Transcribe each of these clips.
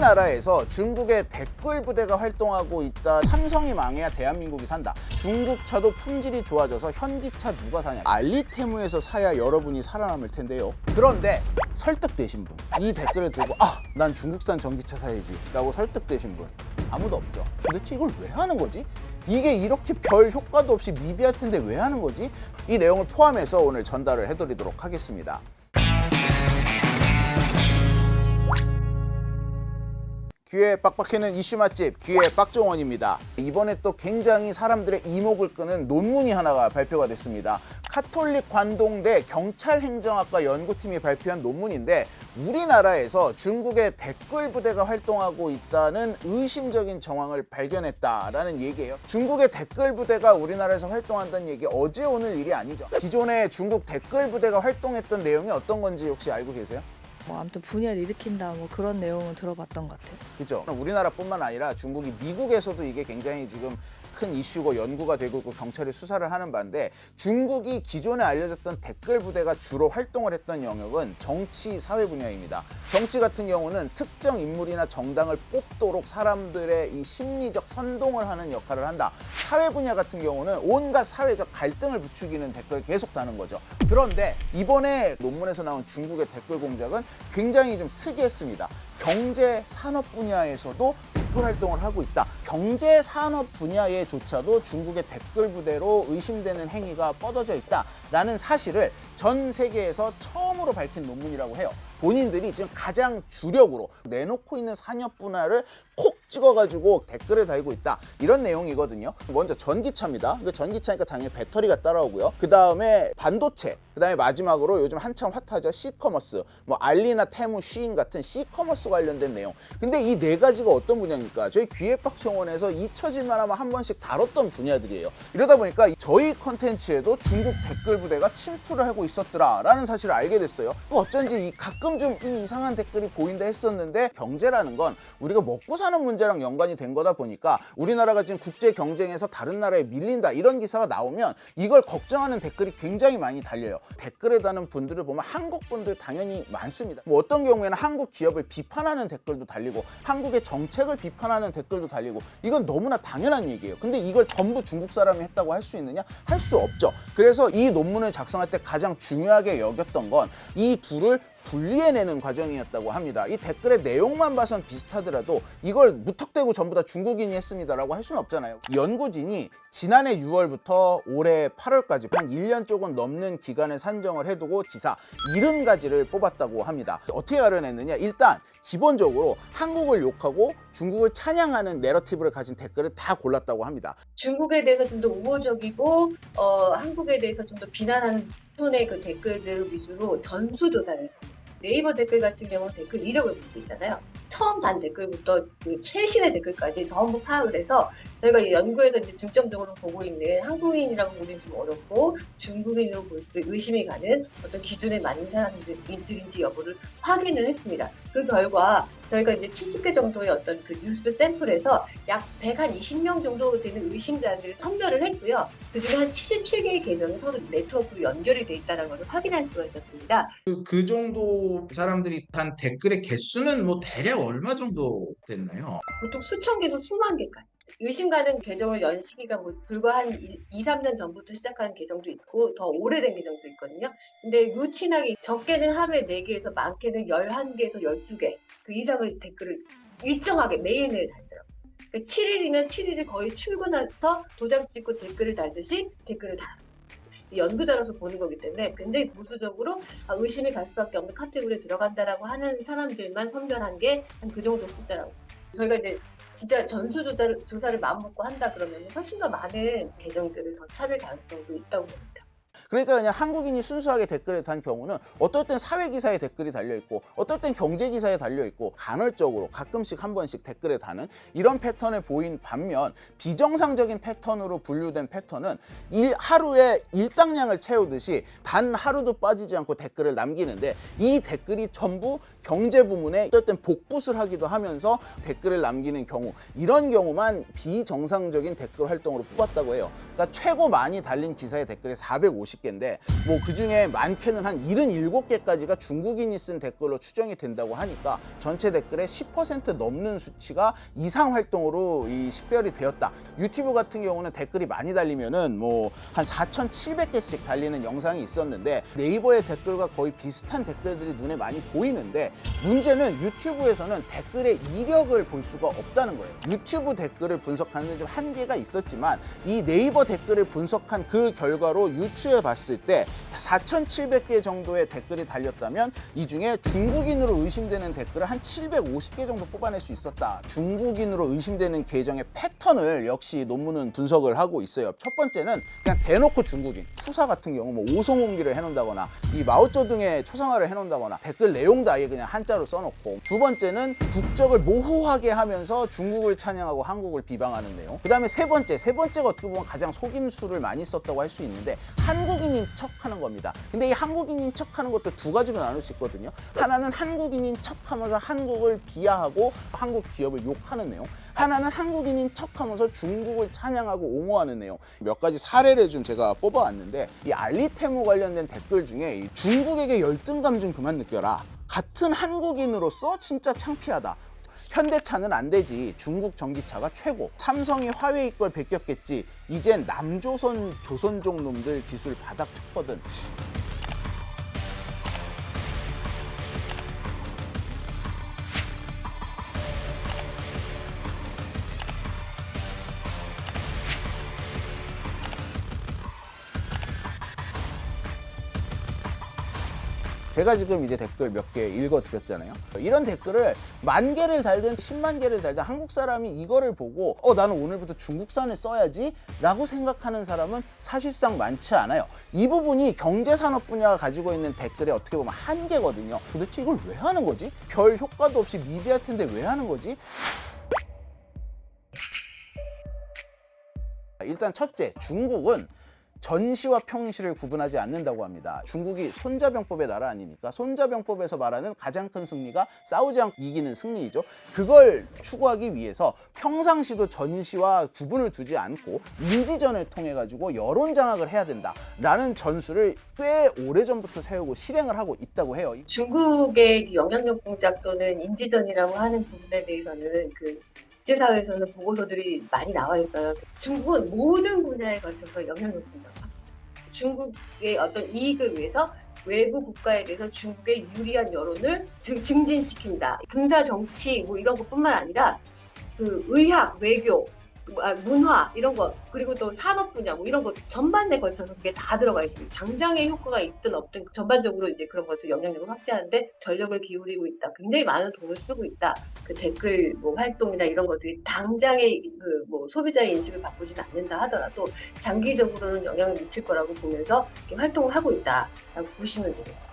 우리나라에서 중국의 댓글 부대가 활동하고 있다. 삼성이 망해야 대한민국이 산다. 중국 차도 품질이 좋아져서 현기차 누가 사냐. 알리테무에서 사야 여러분이 살아남을 텐데요. 그런데 설득되신 분, 이 댓글을 두고 난 중국산 전기차 사야지 라고 설득되신 분 아무도 없죠. 도대체 이걸 왜 하는 거지? 이게 이렇게 별 효과도 없이 미비할 텐데 왜 하는 거지? 이 내용을 포함해서 오늘 전달을 해드리도록 하겠습니다. 귀에 빡빡해는 이슈 맛집 귀의 빡종원입니다. 이번에 또 굉장히 사람들의 이목을 끄는 논문이 하나가 발표가 됐습니다. 카톨릭 관동대 경찰행정학과 연구팀이 발표한 논문인데 우리나라에서 중국의 댓글 부대가 활동하고 있다는 의심적인 정황을 발견했다라는 얘기예요. 중국의 댓글 부대가 우리나라에서 활동한다는 얘기 어제 오늘 일이 아니죠. 기존에 중국 댓글 부대가 활동했던 내용이 어떤 건지 혹시 알고 계세요? 아무튼 분열을 일으킨다 그런 내용은 들어봤던 것 같아요. 그죠? 우리나라뿐만 아니라 중국이 미국에서도 이게 굉장히 지금 큰 이슈고 연구가 되고 있고 경찰이 수사를 하는 바인데 중국이 기존에 알려졌던 댓글 부대가 주로 활동을 했던 영역은 정치, 사회 분야입니다. 정치 같은 경우는 특정 인물이나 정당을 뽑도록 사람들의 이 심리적 선동을 하는 역할을 한다. 사회 분야 같은 경우는 온갖 사회적 갈등을 부추기는 댓글을 계속 다는 거죠. 그런데 이번에 논문에서 나온 중국의 댓글 공작은 굉장히 좀 특이했습니다. 경제, 산업 분야에서도 댓글 활동을 하고 있다. 경제, 산업 분야에조차도 중국의 댓글 부대로 의심되는 행위가 뻗어져 있다라는 사실을 전 세계에서 처음으로 밝힌 논문이라고 해요. 본인들이 지금 가장 주력으로 내놓고 있는 산업 분야를 콕 찍어가지고 댓글을 달고 있다. 이런 내용이거든요. 먼저 전기차입니다. 전기차니까 당연히 배터리가 따라오고요. 그 다음에 반도체, 그 다음에 마지막으로 요즘 한참 핫하죠. C커머스, 알리나 테무, 쉬인 같은 C커머스 관련된 내용. 근데 이 네 가지가 어떤 분야입니까? 저희 귀해박정원에서 잊혀질만 하면 한 번씩 다뤘던 분야들이에요. 이러다 보니까 저희 컨텐츠에도 중국 댓글 부대가 침투를 하고 있었더라라는 사실을 알게 됐어요. 어쩐지 가끔 좀 이상한 댓글이 보인다 했었는데 경제라는 건 우리가 먹고 사는 문제랑 연관이 된 거다 보니까 우리나라가 지금 국제 경쟁에서 다른 나라에 밀린다 이런 기사가 나오면 이걸 걱정하는 댓글이 굉장히 많이 달려요. 댓글에 다는 분들을 보면 한국 분들 당연히 많습니다. 어떤 경우에는 한국 기업을 비판하는 댓글도 달리고 한국의 정책을 비판하는 댓글도 달리고 이건 너무나 당연한 얘기예요. 근데 이걸 전부 중국 사람이 했다고 할 수 있느냐? 할 수 없죠. 그래서 이 논문을 작성할 때 가장 중요하게 여겼던 건 이 둘을 분리해내는 과정이었다고 합니다. 이 댓글의 내용만 봐선 비슷하더라도 이걸 무턱대고 전부 다 중국인이 했습니다라고 할 수는 없잖아요. 연구진이 지난해 6월부터 올해 8월까지 한 1년 조금 넘는 기간을 산정을 해두고 기사 70가지를 뽑았다고 합니다. 어떻게 가려냈느냐? 일단 기본적으로 한국을 욕하고 중국을 찬양하는 내러티브를 가진 댓글을 다 골랐다고 합니다. 중국에 대해서 좀 더 우호적이고 한국에 대해서 좀 더 비난하는 톤의 그 댓글들 위주로 전수조사를 했습니다. 네이버 댓글 같은 경우는 댓글 이력을 볼 수 있잖아요. 처음 단 댓글부터 그 최신의 댓글까지 전부 파악을 해서 저희가 이 연구에서 이제 중점적으로 보고 있는 한국인이라고 보기는 좀 어렵고 중국인으로 볼 때 의심이 가는 어떤 기준에 맞는 사람들인지 여부를 확인을 했습니다. 그 결과 저희가 이제 70개 정도의 어떤 그 뉴스 샘플에서 약 120명 정도 되는 의심자들을 선별을 했고요. 그 중에 한 77개의 계정이 서로 네트워크로 연결이 돼 있다는 것을 확인할 수가 있었습니다. 그 정도 사람들이 단 댓글의 개수는 대략 얼마 정도 됐나요? 보통 수천 개에서 수만 개까지. 의심 가는 계정을 연 시기가 불과 한 2, 3년 전부터 시작하는 계정도 있고 더 오래된 계정도 있거든요. 근데 루틴하게 적게는 하루에 4개에서 많게는 11개에서 12개 그 이상의 댓글을 일정하게 매일매일 달더라고요. 그러니까 7일이면 7일을 거의 출근해서 도장 찍고 댓글을 달듯이 댓글을 달았어요. 연구자로서 보는 거기 때문에 굉장히 보수적으로 의심이 갈 수밖에 없는 카테고리에 들어간다라고 하는 사람들만 선별한 게 한 그 정도 숫자라고. 저희가 이제 진짜 전수조사를 마음먹고 한다 그러면 훨씬 더 많은 계정들을 더 찾을 가능성도 있다고 봅니다. 그러니까 그냥 한국인이 순수하게 댓글을 단 경우는 어떨 땐 사회 기사에 댓글이 달려있고 어떨 땐 경제 기사에 달려있고 간헐적으로 가끔씩 한 번씩 댓글에 다는 이런 패턴을 보인 반면 비정상적인 패턴으로 분류된 패턴은 하루에 일당량을 채우듯이 단 하루도 빠지지 않고 댓글을 남기는데 이 댓글이 전부 경제 부문에 어떨 땐 복붙을 하기도 하면서 댓글을 남기는 경우 이런 경우만 비정상적인 댓글 활동으로 뽑았다고 해요. 그러니까 최고 많이 달린 기사의 댓글이 450개 50개인데 뭐 그중에 많게는 한 77개까지가 중국인이 쓴 댓글로 추정이 된다고 하니까 전체 댓글의 10% 넘는 수치가 이상 활동으로 이 식별이 되었다. 유튜브 같은 경우는 댓글이 많이 달리면은 뭐 한 4,700개씩 달리는 영상이 있었는데 네이버의 댓글과 거의 비슷한 댓글들이 눈에 많이 보이는데 문제는 유튜브에서는 댓글의 이력을 볼 수가 없다는 거예요. 유튜브 댓글을 분석하는 데 좀 한계가 있었지만 이 네이버 댓글을 분석한 그 결과로 유추해 봤을 때 4,700개 정도의 댓글이 달렸다면 이 중에 중국인으로 의심되는 댓글을 한 750개 정도 뽑아낼 수 있었다. 중국인으로 의심되는 계정의 패턴을 역시 논문은 분석을 하고 있어요. 첫 번째는 그냥 대놓고 중국인, 투사 같은 경우 뭐 오송홍기를 해놓는다거나 이 마오쩌둥의 초상화를 해놓는다거나 댓글 내용도 아예 그냥 한자로 써놓고, 두 번째는 국적을 모호하게 하면서 중국을 찬양하고 한국을 비방하는 내용. 그 다음에 세 번째가 어떻게 보면 가장 속임수를 많이 썼다고 할 수 있는데 한국인인 척하는 겁니다. 근데 이 한국인인 척하는 것도 두 가지로 나눌 수 있거든요. 하나는 한국인인 척하면서 한국을 비하하고 한국 기업을 욕하는 내용, 하나는 한국인인 척하면서 중국을 찬양하고 옹호하는 내용. 몇 가지 사례를 좀 제가 뽑아왔는데 이 알리테무 관련된 댓글 중에 이 중국에게 열등감 좀 그만 느껴라, 같은 한국인으로서 진짜 창피하다, 현대차는 안 되지, 중국 전기차가 최고, 삼성이 화웨이 걸 베꼈겠지, 이젠 남조선 조선족 놈들 기술 바닥 쳤거든. 제가 지금 이제 댓글 몇 개 읽어드렸잖아요. 이런 댓글을 10,000개를 달든 10만 개를 달든 한국 사람이 이거를 보고 나는 오늘부터 중국산을 써야지 라고 생각하는 사람은 사실상 많지 않아요. 이 부분이 경제산업 분야가 가지고 있는 댓글의 어떻게 보면 한계거든요. 도대체 이걸 왜 하는 거지? 별 효과도 없이 미비할 텐데 왜 하는 거지? 일단 첫째, 중국은 전시와 평시를 구분하지 않는다고 합니다. 중국이 손자병법의 나라 아닙니까? 손자병법에서 말하는 가장 큰 승리가 싸우지 않고 이기는 승리이죠. 그걸 추구하기 위해서 평상시도 전시와 구분을 두지 않고 인지전을 통해 가지고 여론 장악을 해야 된다라는 전술을 꽤 오래전부터 세우고 실행을 하고 있다고 해요. 중국의 영향력 공작 또는 인지전이라고 하는 부분에 대해서는 국제사회에서는 보고서들이 많이 나와 있어요. 중국은 모든 분야에 걸쳐서 영향력을 공작합니다. 중국의 어떤 이익을 위해서 외부 국가에 대해서 중국의 유리한 여론을 증진시킨다. 군사 정치 뭐 이런 것뿐만 아니라 의학, 외교, 문화 이런 거, 그리고 또 산업 분야 뭐 이런 거 전반에 걸쳐서 그게 다 들어가 있습니다. 당장의 효과가 있든 없든 전반적으로 이제 그런 것들 영향력을 확대하는데 전력을 기울이고 있다. 굉장히 많은 돈을 쓰고 있다. 댓글 뭐 활동이나 이런 것들이 당장의 소비자의 인식을 바꾸지는 않는다 하더라도 장기적으로는 영향을 미칠 거라고 보면서 이렇게 활동을 하고 있다라고 보시면 되겠습니다.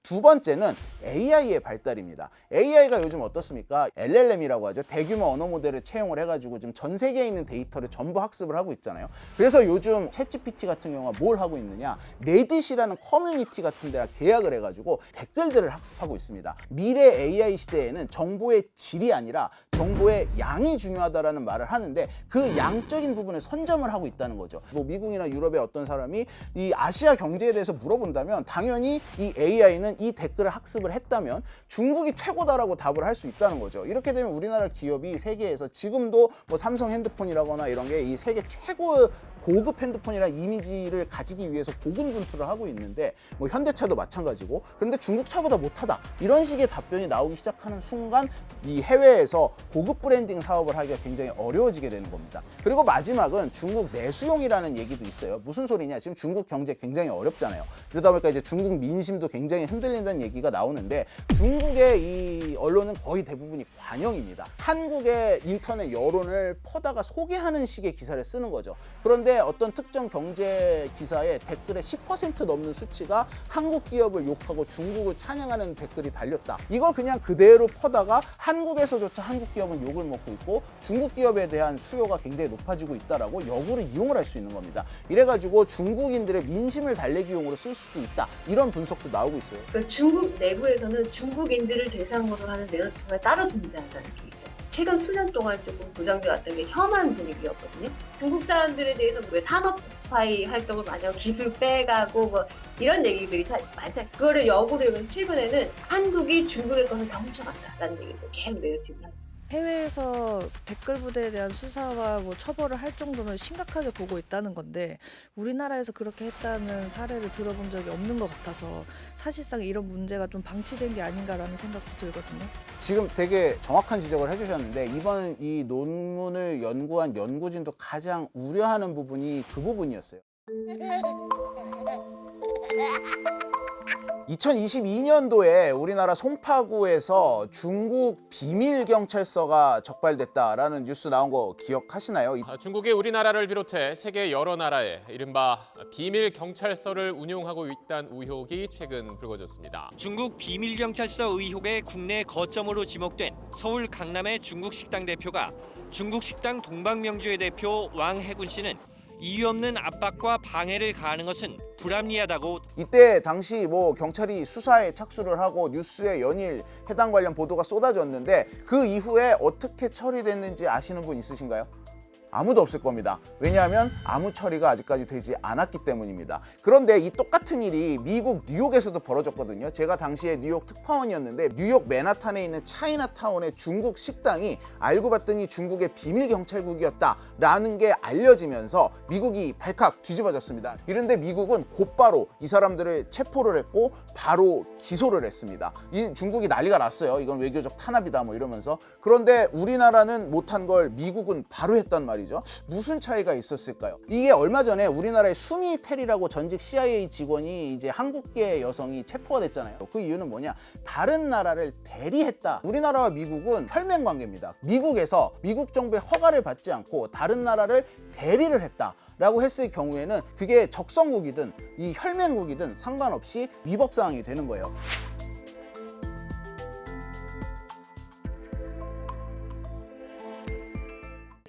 두 번째는 AI의 발달입니다. AI가 요즘 어떻습니까? LLM이라고 하죠. 대규모 언어 모델을 채용을 해가지고 지금 전 세계에 있는 데이터를 전부 학습을 하고 있잖아요. 그래서 요즘 챗GPT 같은 경우가 뭘 하고 있느냐? 레딧이라는 커뮤니티 같은 데랑 계약을 해가지고 댓글들을 학습하고 있습니다. 미래 AI 시대에는 정보의 질이 아니라 정보의 양이 중요하다라는 말을 하는데 그 양적인 부분을 선점을 하고 있다는 거죠. 뭐 미국이나 유럽의 어떤 사람이 이 아시아 경제에 대해서 물어본다면 당연히 이 AI는 이 댓글을 학습을 했다면 중국이 최고다라고 답을 할 수 있다는 거죠. 이렇게 되면 우리나라 기업이 세계에서 지금도 뭐 삼성 핸드폰이라거나 이런 게 이 세계 최고의 고급 핸드폰이라는 이미지를 가지기 위해서 고군분투를 하고 있는데 뭐 현대차도 마찬가지고, 그런데 중국 차보다 못하다 이런 식의 답변이 나오기 시작하는 순간 이 해외에서 고급 브랜딩 사업을 하기가 굉장히 어려워지게 되는 겁니다. 그리고 마지막은 중국 내수용이라는 얘기도 있어요. 무슨 소리냐? 지금 중국 경제 굉장히 어렵잖아요. 그러다 보니까 이제 중국 민심도 굉장히 흔들린다는 얘기가 나오는데 중국의 이 언론은 거의 대부분이 관영입니다. 한국의 인터넷 여론을 퍼다가 소개하는 식의 기사를 쓰는 거죠. 그런데 어떤 특정 경제 기사에 댓글의 10% 넘는 수치가 한국 기업을 욕하고 중국을 찬양하는 댓글이 달렸다. 이걸 그냥 그대로 퍼다가 한국에서조차 한국 기업은 욕을 먹고 있고 중국 기업에 대한 수요가 굉장히 높아지고 있다라고 역으로 이용을 할 수 있는 겁니다. 이래가지고 중국인들의 민심을 달래기용으로 쓸 수도 있다. 이런 분석도 나오고 있어요. 그러니까 중국 내부에서는 중국인들을 대상으로 하는 내로토가 따로 존재한다는 게 있어요. 최근 수년 동안 조금 부정돼 왔던 게 혐한 분위기였거든요. 중국 사람들에 대해서 왜 산업 스파이 활동을 많이 하고 기술 빼가고 뭐 이런 얘기들이 많잖아요. 그거를 역으로 최근에는 한국이 중국의 것을 다 훔쳐간다라는 얘기를 계속 내려지고 합니다. 해외에서 댓글 부대에 대한 수사와 뭐 처벌을 할 정도면 심각하게 보고 있다는 건데 우리나라에서 그렇게 했다는 사례를 들어본 적이 없는 것 같아서 사실상 이런 문제가 좀 방치된 게 아닌가라는 생각도 들거든요. 지금 되게 정확한 지적을 해주셨는데 이번 이 논문을 연구한 연구진도 가장 우려하는 부분이 그 부분이었어요. 2022년도에 우리나라 송파구에서 중국 비밀경찰서가 적발됐다라는 뉴스 나온 거 기억하시나요? 중국이 우리나라를 비롯해 세계 여러 나라에 이른바 비밀 경찰서를 운용하고 있다는 의혹이 최근 불거졌습니다. 중국 비밀경찰서 의혹의 국내 거점으로 지목된 서울 강남의 중국 식당 대표가 중국 식당 동방명주의 대표 왕해군 씨는 이유 없는 압박과 방해를 가하는 것은 불합리하다고. 이때 당시 뭐 경찰이 수사에 착수를 하고 뉴스에 연일 해당 관련 보도가 쏟아졌는데 그 이후에 어떻게 처리됐는지 아시는 분 있으신가요? 아무도 없을 겁니다. 왜냐하면 아무 처리가 아직까지 되지 않았기 때문입니다. 그런데 이 똑같은 일이 미국 뉴욕에서도 벌어졌거든요. 제가 당시에 뉴욕 특파원이었는데 뉴욕 맨하탄에 있는 차이나타운의 중국 식당이 알고 봤더니 중국의 비밀경찰국이었다라는 게 알려지면서 미국이 발칵 뒤집어졌습니다. 이런데 미국은 곧바로 이 사람들을 체포를 했고 바로 기소를 했습니다. 이 중국이 난리가 났어요. 이건 외교적 탄압이다 뭐 이러면서. 그런데 우리나라는 못한 걸 미국은 바로 했단 말이죠. 무슨 차이가 있었을까요? 이게 얼마 전에 우리나라의 수미 테리라고 전직 CIA 직원이 이제 한국계 여성이 체포가 됐잖아요. 그 이유는 뭐냐? 다른 나라를 대리했다. 우리나라와 미국은 혈맹 관계입니다. 미국에서 미국 정부의 허가를 받지 않고 다른 나라를 대리를 했다. 라고 했을 경우에는 그게 적성국이든 이 혈맹국이든 상관없이 위법사항이 되는 거예요.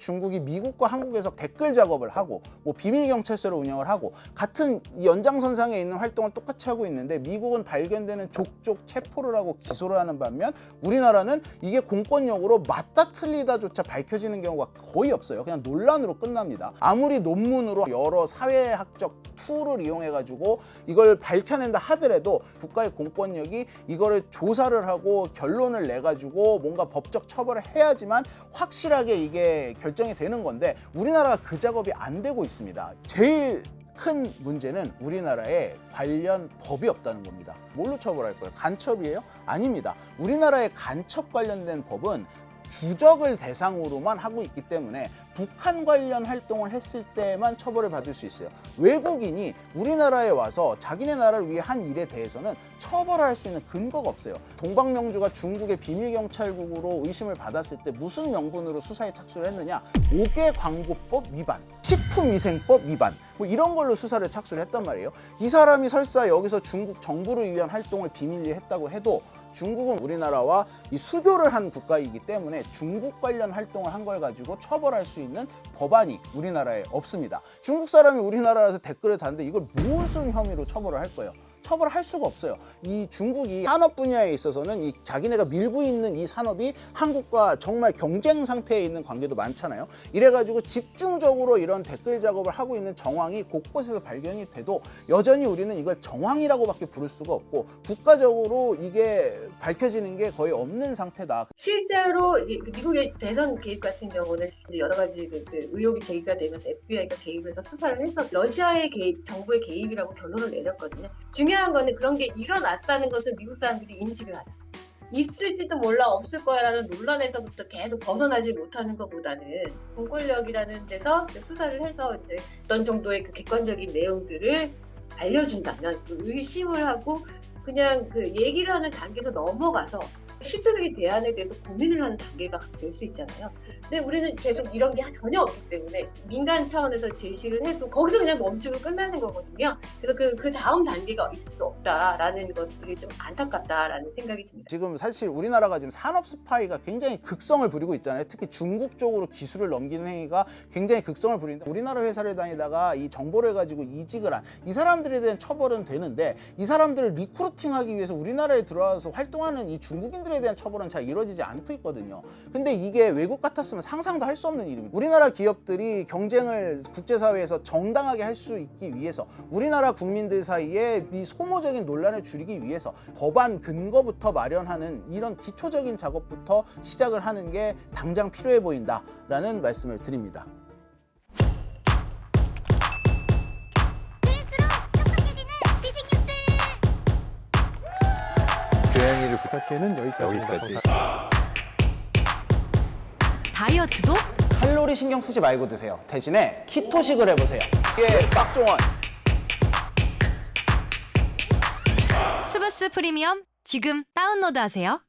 중국이 미국과 한국에서 댓글 작업을 하고 뭐 비밀 경찰서를 운영을 하고 같은 연장선상에 있는 활동을 똑같이 하고 있는데 미국은 발견되는 족족 체포를 하고 기소를 하는 반면 우리나라는 이게 공권력으로 맞다 틀리다조차 밝혀지는 경우가 거의 없어요. 그냥 논란으로 끝납니다. 아무리 논문으로 여러 사회학적 툴을 이용해 가지고 이걸 밝혀낸다 하더라도 국가의 공권력이 이거를 조사를 하고 결론을 내 가지고 뭔가 법적 처벌을 해야지만 확실하게 이게 결정이 되는 건데 우리나라가 그 작업이 안 되고 있습니다. 제일 큰 문제는 우리나라에 관련 법이 없다는 겁니다. 뭘로 처벌할 거예요? 간첩이에요? 아닙니다. 우리나라의 간첩 관련된 법은 부적을 대상으로만 하고 있기 때문에 북한 관련 활동을 했을 때만 처벌을 받을 수 있어요. 외국인이 우리나라에 와서 자기네 나라를 위해 한 일에 대해서는 처벌할 수 있는 근거가 없어요. 동방명주가 중국의 비밀경찰국으로 의심을 받았을 때 무슨 명분으로 수사에 착수를 했느냐? 5개 광고법 위반, 식품위생법 위반 뭐 이런 걸로 수사를 착수를 했단 말이에요. 이 사람이 설사 여기서 중국 정부를 위한 활동을 비밀리에 했다고 해도 중국은 우리나라와 이 수교를 한 국가이기 때문에 중국 관련 활동을 한 걸 가지고 처벌할 수 있는 법안이 우리나라에 없습니다. 중국 사람이 우리나라에서 댓글을 다는데 이걸 무슨 혐의로 처벌을 할 거예요? 처벌할 수가 없어요. 이 중국이 산업 분야에 있어서는 이 자기네가 밀고 있는 이 산업이 한국과 정말 경쟁 상태에 있는 관계도 많잖아요. 이래가지고 집중적으로 이런 댓글 작업을 하고 있는 정황이 곳곳에서 발견이 돼도 여전히 우리는 이걸 정황이라고밖에 부를 수가 없고 국가적으로 이게 밝혀지는 게 거의 없는 상태다. 실제로 이제 미국의 대선 개입 같은 경우는 여러 가지 의혹이 제기가 되면서 FBI가 개입해서 수사를 해서 러시아의 개입, 정부의 개입이라고 결론을 내렸거든요. 중요한 거는 그런 게 일어났다는 것을 미국 사람들이 인식을 하자. 있을지도 몰라 없을 거야라는 논란에서부터 계속 벗어나지 못하는 것보다는 공권력이라는 데서 수사를 해서 이제 어떤 정도의 그 객관적인 내용들을 알려준다면 그 의심을 하고 그냥 그 얘기를 하는 단계에서 넘어가서 시술의 대안에 대해서 고민을 하는 단계가 될 수 있잖아요. 근데 우리는 계속 이런 게 전혀 없기 때문에 민간 차원에서 제시를 해도 거기서 그냥 멈추고 끝나는 거거든요. 그래서 그 다음 단계가 있을 수 없다라는 것들이 좀 안타깝다라는 생각이 듭니다. 지금 사실 우리나라가 지금 산업 스파이가 굉장히 극성을 부리고 있잖아요. 특히 중국 쪽으로 기술을 넘기는 행위가 굉장히 극성을 부리는데 우리나라 회사를 다니다가 이 정보를 가지고 이직을 한 이 사람들에 대한 처벌은 되는데 이 사람들을 리크루팅하기 위해서 우리나라에 들어와서 활동하는 이 중국인들에 대한 처벌은 잘 이루어지지 않고 있거든요. 근데 이게 외국 같았으면 상상도 할 수 없는 일입니다. 우리나라 기업들이 경쟁을 국제사회에서 정당하게 할 수 있기 위해서 우리나라 국민들 사이에 이 소모적인 논란을 줄이기 위해서 법안 근거부터 마련하는 이런 기초적인 작업부터 시작을 하는 게 당장 필요해 보인다라는 말씀을 드립니다. 고양이를 부탁해는 여기까지입니다. 다이어트도 칼로리 신경 쓰지 말고 드세요. 대신에 키토식을 해보세요. 이게 빡종원. 스브스 프리미엄 지금 다운로드하세요.